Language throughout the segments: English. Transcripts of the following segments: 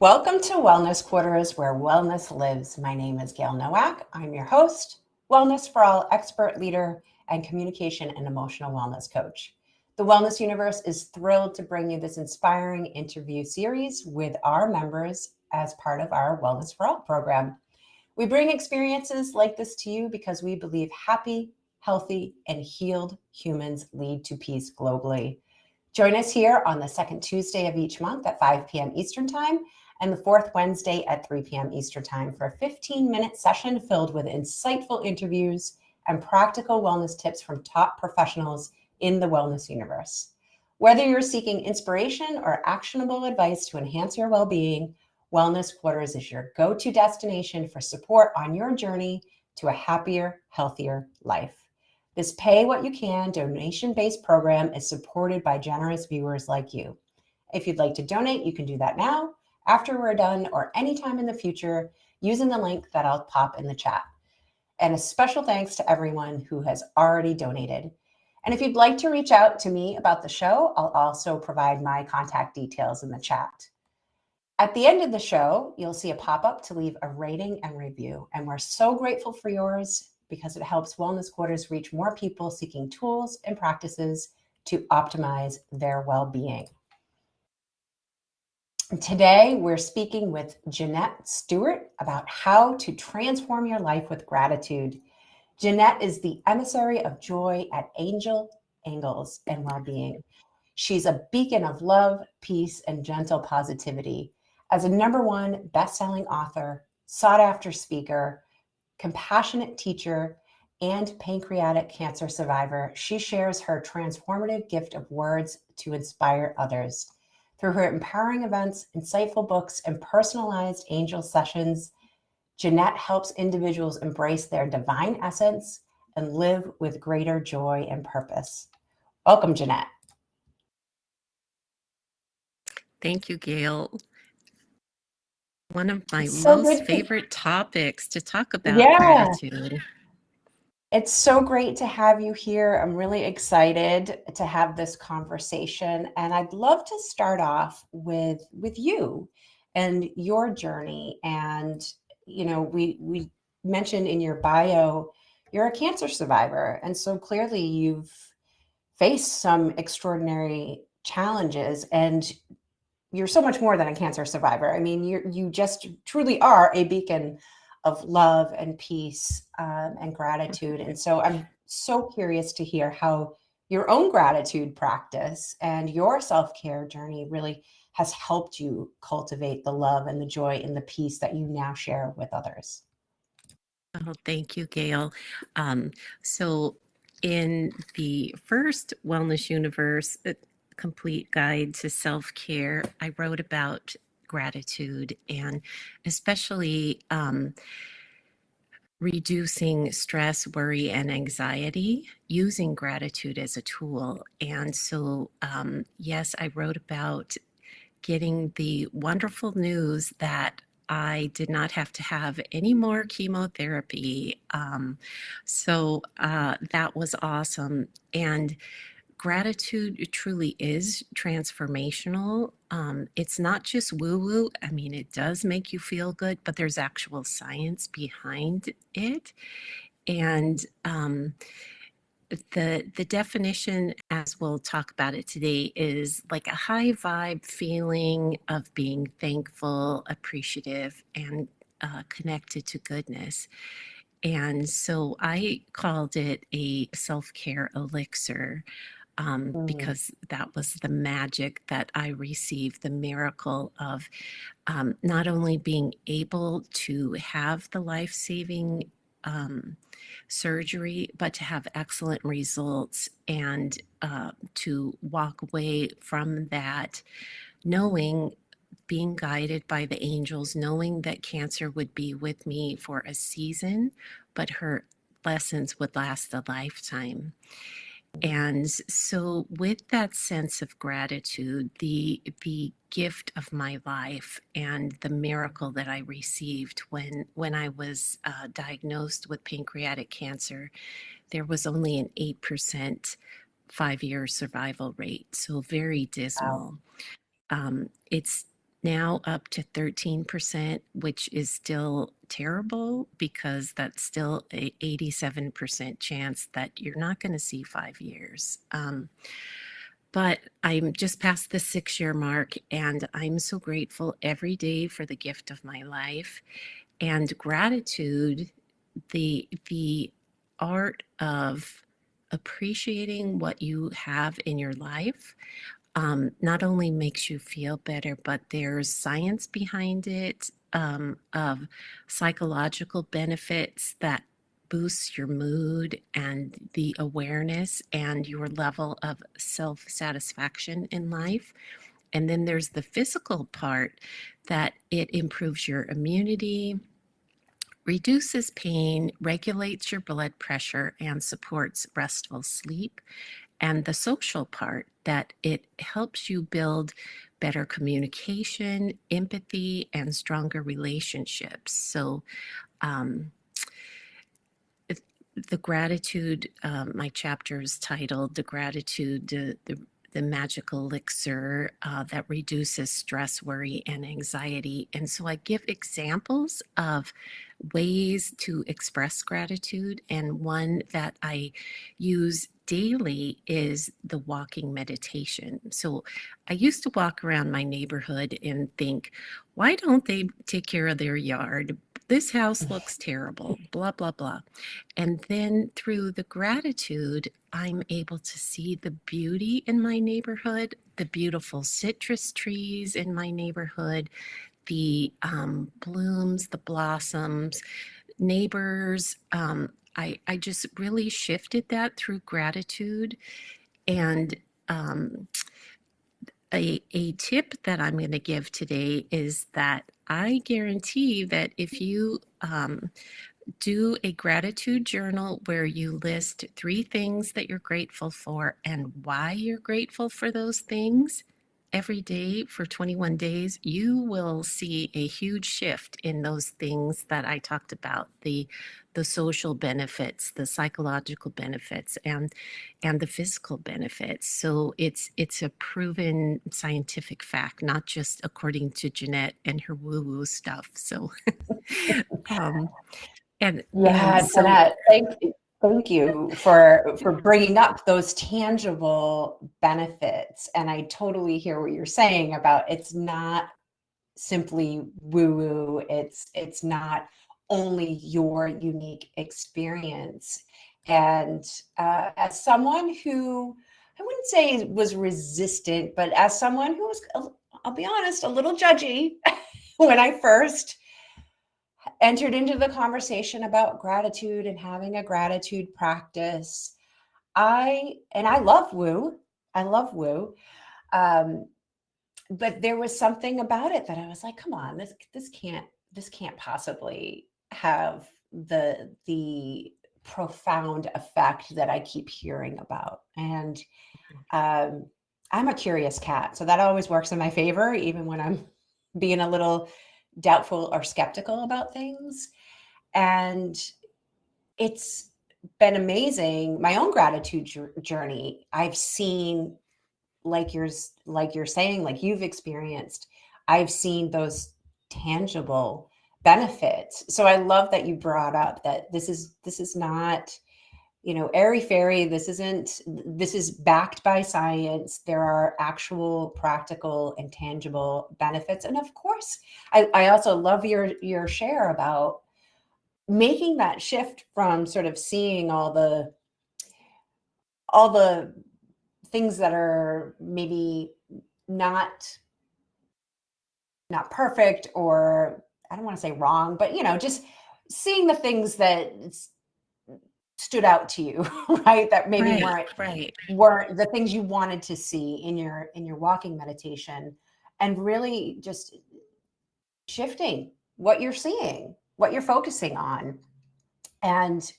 Welcome to Wellness Quarters, where wellness lives. My name is Gayle Nowak. I'm your host, Wellness for All expert leader, and communication and emotional wellness coach. The Wellness Universe is thrilled to bring you this inspiring interview series with our members as part of our Wellness for All program. We bring experiences like this to you because we believe happy, healthy, and healed humans lead to peace globally. Join us here on the second Tuesday of each month at 5 p.m. Eastern Time and the fourth Wednesday at 3 p.m. Eastern Time for a 15-minute session filled with insightful interviews and practical wellness tips from top professionals in the wellness universe. Whether you're seeking inspiration or actionable advice to enhance your well-being, Wellness Quarters is your go-to destination for support on your journey to a happier, healthier life. This pay what you can donation-based program is supported by generous viewers like you. If you'd like to donate, you can do that now, after we're done, or anytime in the future using the link that I'll pop in the chat. And a special thanks to everyone who has already donated. And if you'd like to reach out to me about the show, I'll also provide my contact details in the chat. At the end of the show, you'll see a pop-up to leave a rating and review. And we're so grateful for yours because it helps Wellness Quarters reach more people seeking tools and practices to optimize their well-being. Today, we're speaking with Janette Stuart about how to transform your life with gratitude. Janette is the emissary of joy at Angels and Wellbeing. She's a beacon of love, peace, and gentle positivity. As a #1 best-selling author, sought-after speaker, compassionate teacher, and pancreatic cancer survivor, she shares her transformative gift of words to inspire others. Through her empowering events, insightful books, and personalized angel sessions, Janette helps individuals embrace their divine essence and live with greater joy and purpose. Welcome, Janette. Thank you, Gayle. One of my So most favorite topics to talk about, gratitude. It's so great to have you here. I'm really excited to have this conversation. And I'd love to start off with you and your journey. And, you know, we mentioned in your bio, you're a cancer survivor. And so clearly you've faced some extraordinary challenges, and you're so much more than a cancer survivor. I mean, you just truly are a beacon of love and peace and gratitude. And so I'm so curious to hear how your own gratitude practice and your self-care journey really has helped you cultivate the love and the joy and the peace that you now share with others. Oh, thank you, Gayle. So in the first Wellness Universe, Complete Guide to Self-Care, I wrote about gratitude and especially reducing stress, worry, and anxiety using gratitude as a tool. And so, yes, I wrote about getting the wonderful news that I did not have to have any more chemotherapy. So that was awesome. And gratitude truly is transformational. It's not just woo woo. I mean, it does make you feel good, but there's actual science behind it. And the definition, as we'll talk about it today, is like a high vibe feeling of being thankful, appreciative, and connected to goodness. And so I called it a self-care elixir. Because that was the magic that I received, the miracle of not only being able to have the life-saving surgery, but to have excellent results and to walk away from that knowing, being guided by the angels, knowing that cancer would be with me for a season, but her lessons would last a lifetime. And so with that sense of gratitude, the gift of my life and the miracle that I received when I was diagnosed with pancreatic cancer, there was only an 8% 5-year survival rate, so very dismal. Wow. It's now up to 13%, which is still terrible because that's still a 87% chance that you're not going to see 5 years. But I'm just past the 6 year mark, and I'm so grateful every day for the gift of my life and gratitude, the art of appreciating what you have in your life not only makes you feel better, but there's science behind it of psychological benefits that boosts your mood and the awareness and your level of self satisfaction in life. And then there's the physical part that it improves your immunity, reduces pain, regulates your blood pressure, and supports restful sleep. And the social part that it helps you build better communication, empathy, and stronger relationships. So, um, the gratitude, my chapter is titled The Gratitude, the Magical Elixir that reduces stress, worry, and anxiety. And so I give examples of ways to express gratitude. And one that I use daily is the walking meditation. So I used to walk around my neighborhood and think, why don't they take care of their yard? This house looks terrible, blah, blah, blah. And then through the gratitude, I'm able to see the beauty in my neighborhood, the beautiful citrus trees in my neighborhood, the blooms, the blossoms, neighbors. I just really shifted that through gratitude. And a tip that I'm going to give today is that I guarantee that if you do a gratitude journal where you list 3 things that you're grateful for and why you're grateful for those things every day for 21 days, you will see a huge shift in those things that I talked about, the social benefits, the psychological benefits, and the physical benefits. So it's a proven scientific fact, not just according to Janette and her woo-woo stuff. So um, and Yeah, so Jeanette, thank you for bringing up those tangible benefits. And I totally hear what you're saying about it's not simply woo-woo. It's not only your unique experience. And as someone who I wouldn't say was resistant, but as someone who was, I'll be honest, a little judgy when I first entered into the conversation about gratitude and having a gratitude practice. I love woo. I love woo. Um, but there was something about it that I was like, come on, this can't possibly have the profound effect that I keep hearing about. And um, I'm a curious cat, so that always works in my favor, even when I'm being a little doubtful or skeptical about things. And it's been amazing. My own gratitude journey, I've seen, like you're saying, like you've experienced, I've seen those tangible benefits. So I love that you brought up that this is not, airy fairy. This is backed by science. There are actual practical and tangible benefits. And of course, I also love your share about making that shift from sort of seeing all the things that are maybe not not perfect, or I don't want to say wrong, but just seeing the things that stood out to you, right? That maybe right, weren't right. weren't the things you wanted to see in your walking meditation, and really just shifting what you're seeing, what you're focusing on, and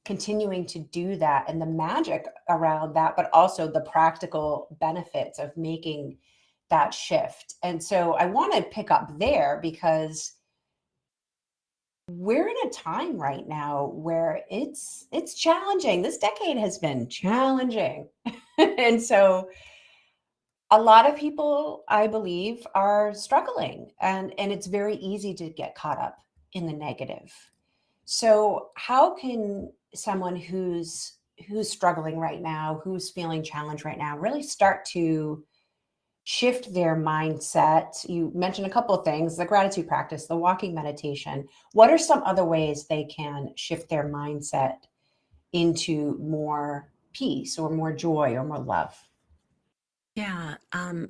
continuing to do that, and the magic around that, but also the practical benefits of making that shift. And so I want to pick up there because we're in a time right now where it's challenging. This decade has been challenging. And so a lot of people, I believe, are struggling, and it's very easy to get caught up in the negative. So how can someone who's struggling right now, who's feeling challenged right now, really start to shift their mindset? You mentioned a couple of things, the gratitude practice, the walking meditation. What are some other ways they can shift their mindset into more peace or more joy or more love? Yeah,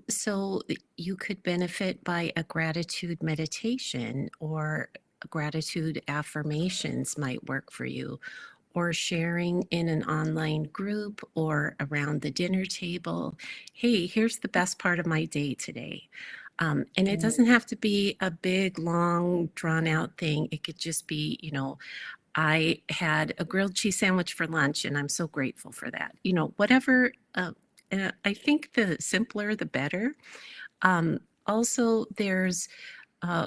so you could benefit by a gratitude meditation, or gratitude affirmations might work for you, or sharing in an online group or around the dinner table. Hey, here's the best part of my day today. And it doesn't have to be a big, long, drawn out thing. It could just be, I had a grilled cheese sandwich for lunch, and I'm so grateful for that. Whatever. I think the simpler, the better. Also, there's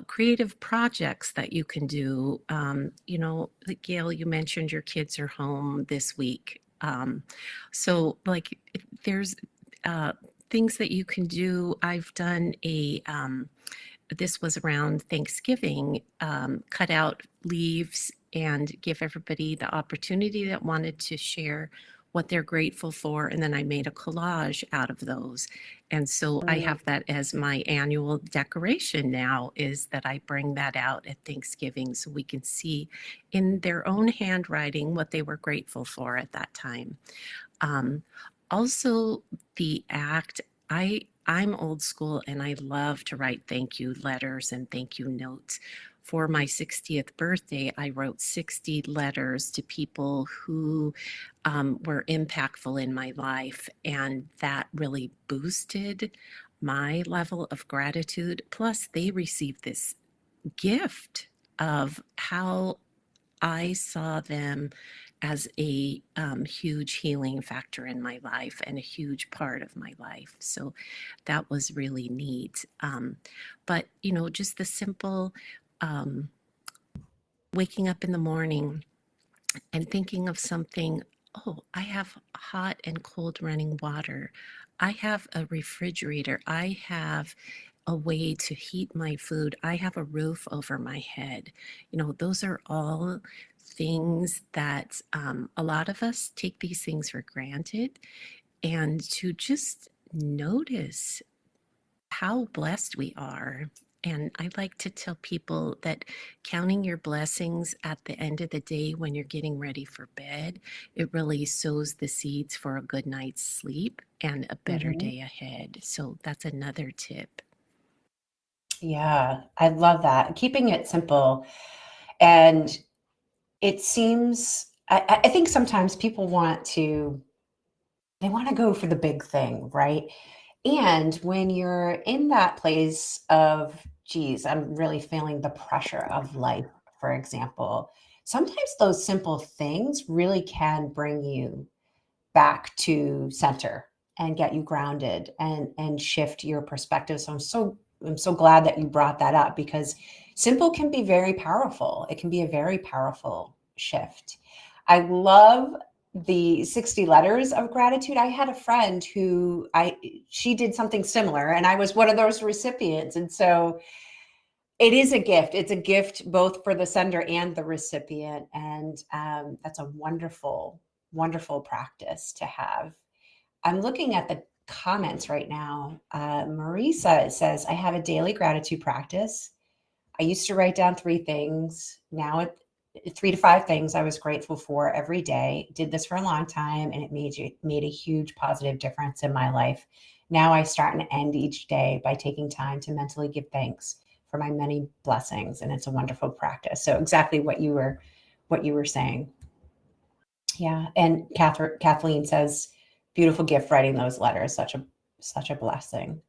creative projects that you can do. Like Gail, you mentioned your kids are home this week. So, like, there's uh, things that you can do. I've done this was around Thanksgiving, cut out leaves and give everybody the opportunity that wanted to share what they're grateful for. And then I made a collage out of those. And so I Mm. have that as my annual decoration now, is that I bring that out at Thanksgiving so we can see in their own handwriting what they were grateful for at that time. Um, Also, the act, I'm old school and I love to write thank you letters and thank you notes. For my 60th birthday, I wrote 60 letters to people who were impactful in my life, and that really boosted my level of gratitude. Plus, they received this gift of how I saw them as a huge healing factor in my life and a huge part of my life. So that was really neat. But, just the simple um, waking up in the morning and thinking of something. Oh, I have hot and cold running water. I have a refrigerator. I have a way to heat my food. I have a roof over my head. Those are all things that a lot of us take these things for granted. And to just notice how blessed we are. And I like to tell people that counting your blessings at the end of the day when you're getting ready for bed, it really sows the seeds for a good night's sleep and a better Mhm. day ahead. So that's another tip. Yeah, I love that. Keeping it simple. And it seems, I think sometimes people they want to go for the big thing, right? And when you're in that place of, geez, I'm really feeling the pressure of life, for example, sometimes those simple things really can bring you back to center and get you grounded and shift your perspective. So I'm so glad that you brought that up, because simple can be very powerful. It can be a very powerful shift. I love the 60 letters of gratitude. I had a friend who she did something similar, and I was one of those recipients. And so it is a gift. It's a gift both for the sender and the recipient. And that's a wonderful, wonderful practice to have. I'm looking at the comments right now. Marisa says, I have a daily gratitude practice. I used to write down 3 things. Now 3 to 5 things I was grateful for every day. Did this for a long time, and it made a huge positive difference in my life. Now I start and end each day by taking time to mentally give thanks for my many blessings, and it's a wonderful practice. So exactly what you were saying. Yeah, and Kathleen says, beautiful gift writing those letters. Such a blessing.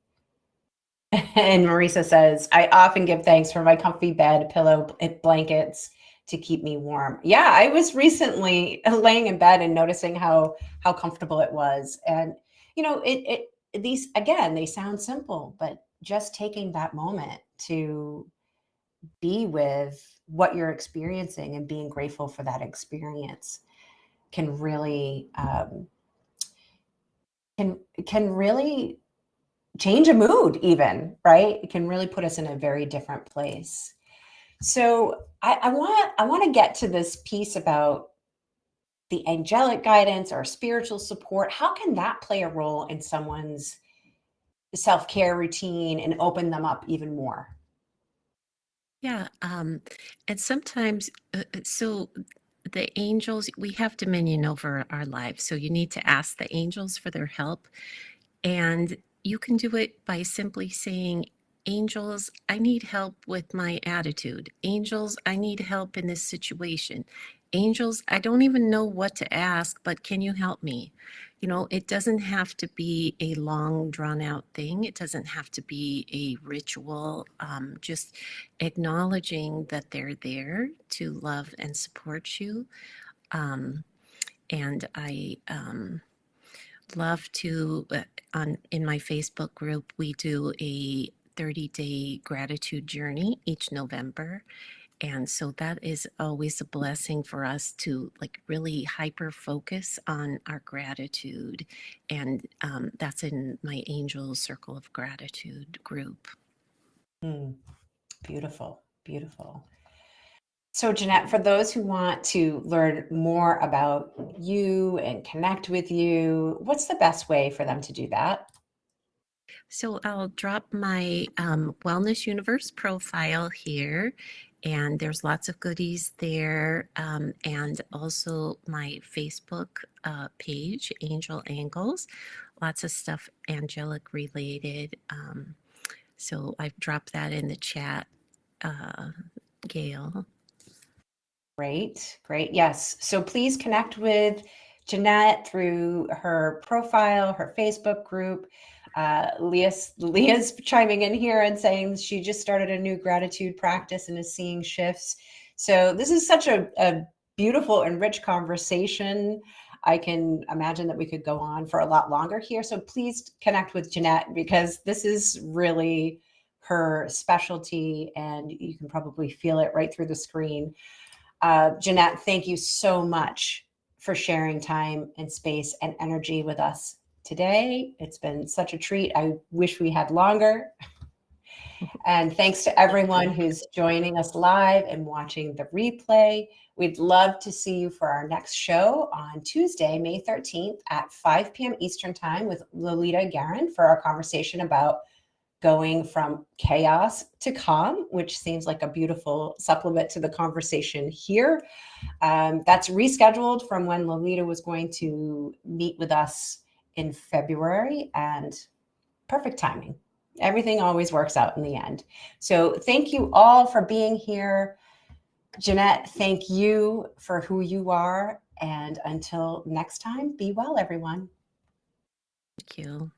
And Marisa says, I often give thanks for my comfy bed, pillow, blankets to keep me warm. Yeah, I was recently laying in bed and noticing how comfortable it was. And these, again, they sound simple, but just taking that moment to be with what you're experiencing and being grateful for that experience can really can really change a mood even, right? It can really put us in a very different place. So I want to get to this piece about the angelic guidance or spiritual support. How can that play a role in someone's self-care routine and open them up even more? Yeah, and sometimes, so the angels, we have dominion over our lives. So you need to ask the angels for their help. And you can do it by simply saying, Angels, I need help with my attitude. Angels, I need help in this situation. Angels, I don't even know what to ask, but can you help me? It doesn't have to be a long, drawn out thing. It doesn't have to be a ritual. Just acknowledging that they're there to love and support you. Um, and I love to in my Facebook group we do a 30-day gratitude journey each November, and so that is always a blessing for us to like really hyper focus on our gratitude, and that's in my Angel Circle of Gratitude group. Beautiful, beautiful. So, Janette, for those who want to learn more about you and connect with you, what's the best way for them to do that? So I'll drop my Wellness Universe profile here, and there's lots of goodies there, and also my Facebook page, Angel Angles, lots of stuff angelic related. So I've dropped that in the chat, Gayle. Great, great. Yes. So please connect with Janette through her profile, her Facebook group. Leah's chiming in here and saying she just started a new gratitude practice and is seeing shifts. So this is such a beautiful and rich conversation. I can imagine that we could go on for a lot longer here. So please connect with Janette because this is really her specialty and you can probably feel it right through the screen. Janette, thank you so much for sharing time and space and energy with us today. It's been such a treat. I wish we had longer. And thanks to everyone who's joining us live and watching the replay. We'd love to see you for our next show on Tuesday, May 13th at 5 p.m. Eastern Time with Lolita Guerin for our conversation about going from chaos to calm, which seems like a beautiful supplement to the conversation here. That's rescheduled from when Lolita was going to meet with us in February, and perfect timing. Everything always works out in the end. So thank you all for being here. Janette, thank you for who you are. And until next time, be well, everyone. Thank you.